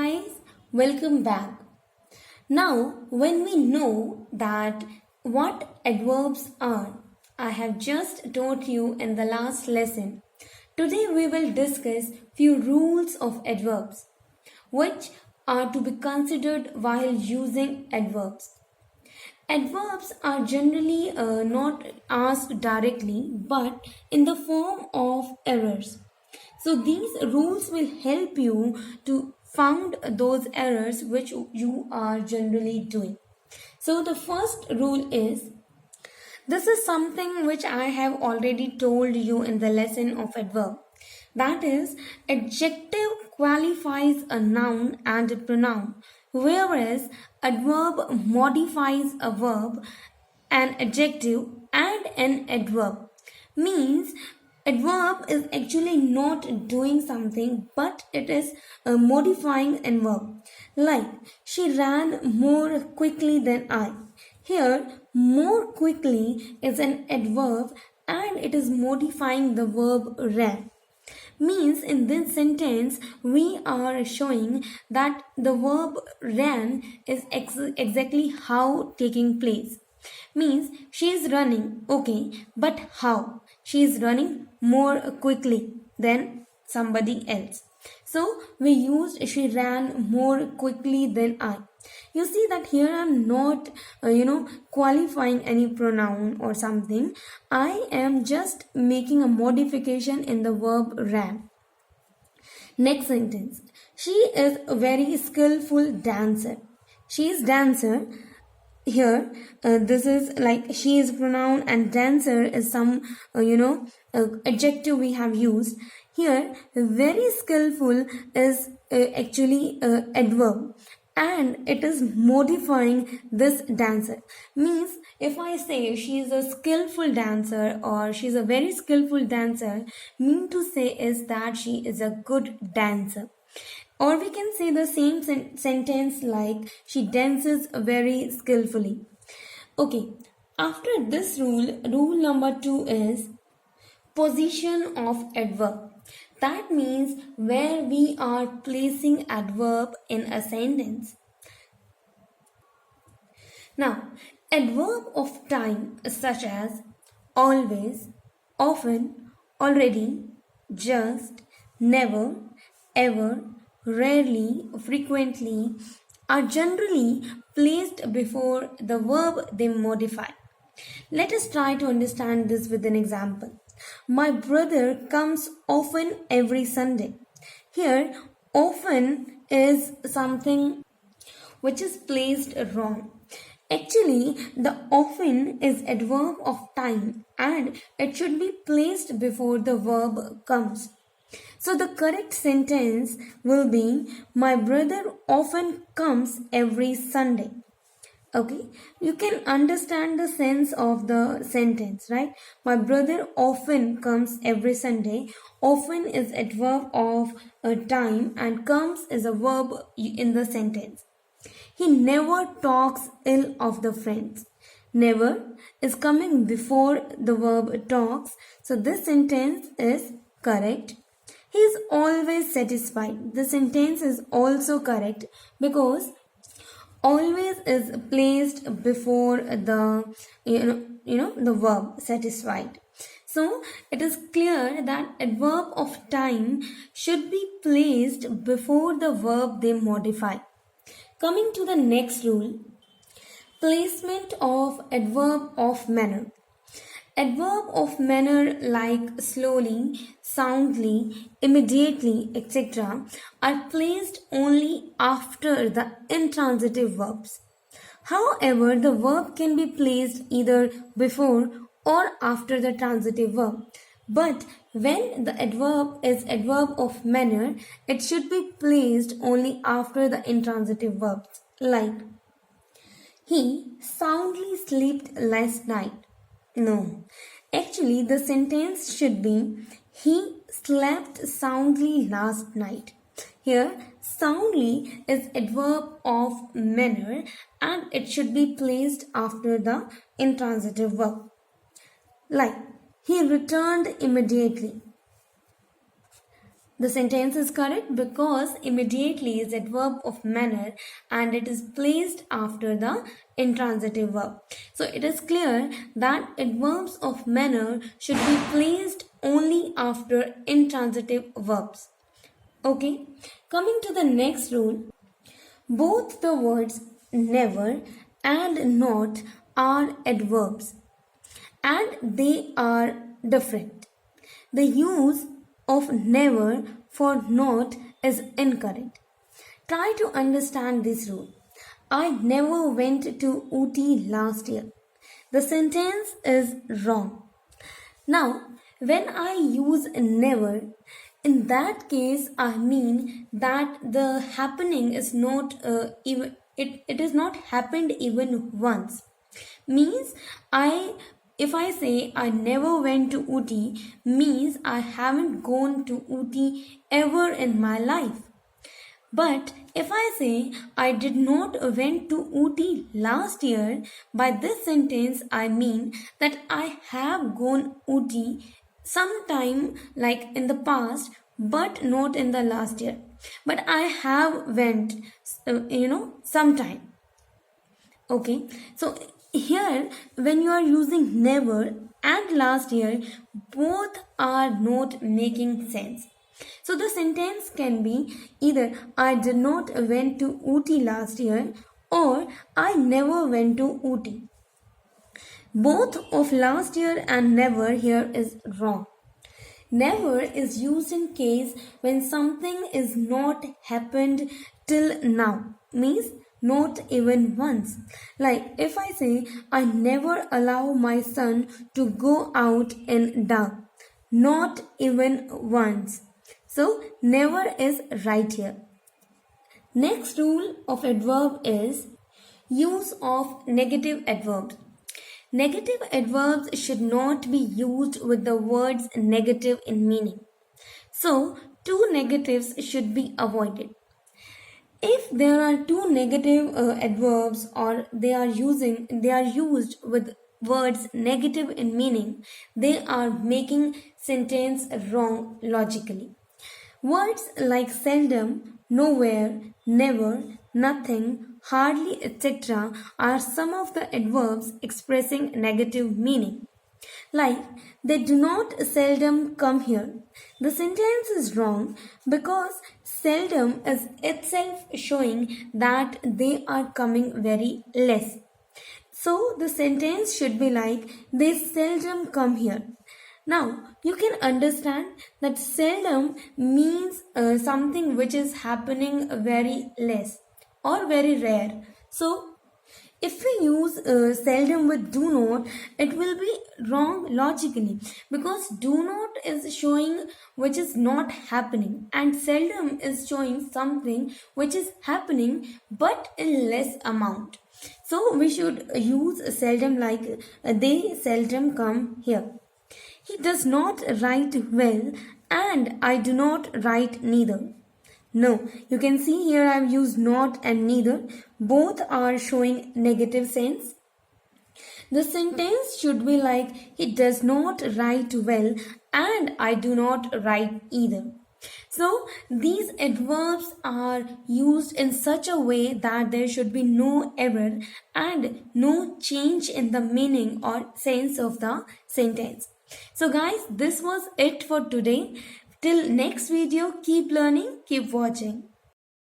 guys, welcome back. Now, when we know that what adverbs are, I have just taught you in the last lesson. Today we will discuss few rules of adverbs which are to be considered while using adverbs. Adverbs are generally not asked directly but in the form of errors. So these rules will help you to found those errors which you are generally doing. So the first rule is this is something which I have already told you in the lesson of adverb. That is, adjective qualifies a noun and a pronoun, whereas adverb modifies a verb, an adjective, and an adverb. Means adverb is actually not doing something, but it is modifying an verb. Like, she ran more quickly than I. Here, more quickly is an adverb and it is modifying the verb ran. Means in this sentence, we are showing that the verb ran is exactly how taking place. Means she is running, okay, but how? She is running more quickly than somebody else. So we used she ran more quickly than I. You see that here I'm not qualifying any pronoun or something. I am just making a modification in the verb ran. Next sentence, she is a very skillful dancer. She is dancer. Here this is like she is pronoun and dancer is some adjective we have used. Here very skillful is actually adverb and it is modifying this dancer. Means if I say she is a skillful dancer or she is a very skillful dancer, mean to say is that she is a good dancer. Or we can say the same sentence like she dances very skillfully. Okay, after this rule number 2 is position of adverb. That means where we are placing adverb in a sentence. Now, adverb of time such as always, often, already, just, never, ever, rarely, frequently are generally placed before the verb they modify. Let us try to understand this with an example. My brother comes often every Sunday. Here, often is something which is placed wrong. Actually, the often is adverb of time and it should be placed before the verb comes. So the correct sentence will be my brother often comes every Sunday. Okay, you can understand the sense of the sentence, right? My brother often comes every Sunday. Often is adverb of a time and comes is a verb in the sentence. He never talks ill of the friends. Never is coming before the verb talks. So this sentence is correct. He is always satisfied. The sentence is also correct because always is placed before the the verb satisfied. So it is clear that adverb of time should be placed before the verb they modify. Coming to the next rule, placement of adverb of manner. Adverb of manner like slowly, soundly, immediately, etc. are placed only after the intransitive verbs. However, the verb can be placed either before or after the transitive verb. But when the adverb is adverb of manner, it should be placed only after the intransitive verbs. Like, he soundly slept last night. No, actually the sentence should be he slept soundly last night. Here, soundly is adverb of manner and it should be placed after the intransitive verb. Like, he returned immediately. The sentence is correct because immediately is adverb of manner and it is placed after the intransitive verb. So it is clear that adverbs of manner should be placed only after intransitive verbs. Okay, coming to the next rule, both the words never and not are adverbs and they are different. The use of never for not is incorrect. Try to understand this rule. I never went to Ooty last year. The sentence is wrong. Now, when I use never, in that case, I mean that the happening is not it is not happened even once. Means I if I say I never went to Ooty, means I haven't gone to Ooty ever in my life. But if I say I did not went to Ooty last year, by this sentence I mean that I have gone Ooty sometime like in the past but not in the last year. But I have went sometime. Okay, so here when you are using never and last year, both are not making sense. So the sentence can be either I did not went to Ooty last year or I never went to Ooty. Both of last year and never here is wrong. Never is used in case when something is not happened till now, means not even once. Like if I say I never allow my son to go out in dark, not even once. So never is right here. Next rule of adverb is use of negative adverbs. Negative adverbs should not be used with the words negative in meaning. So, two negatives should be avoided. If there are two negative adverbs or they are used with words negative in meaning, they are making sentence wrong logically. Words like seldom, nowhere, never, nothing, hardly, etc. are some of the adverbs expressing negative meaning. Like, they do not seldom come here. The sentence is wrong because seldom is itself showing that they are coming very less. So the sentence should be like, they seldom come here. Now, you can understand that seldom means something which is happening very less or very rare. So, if we use seldom with do not, it will be wrong logically because do not is showing which is not happening and seldom is showing something which is happening but in less amount. So, we should use seldom like they seldom come here. He does not write well and I do not write neither. No, you can see here I have used not and neither. Both are showing negative sense. The sentence should be like he does not write well and I do not write either. So these adverbs are used in such a way that there should be no error and no change in the meaning or sense of the sentence. So guys, this was it for today. Till next video, keep learning, keep watching.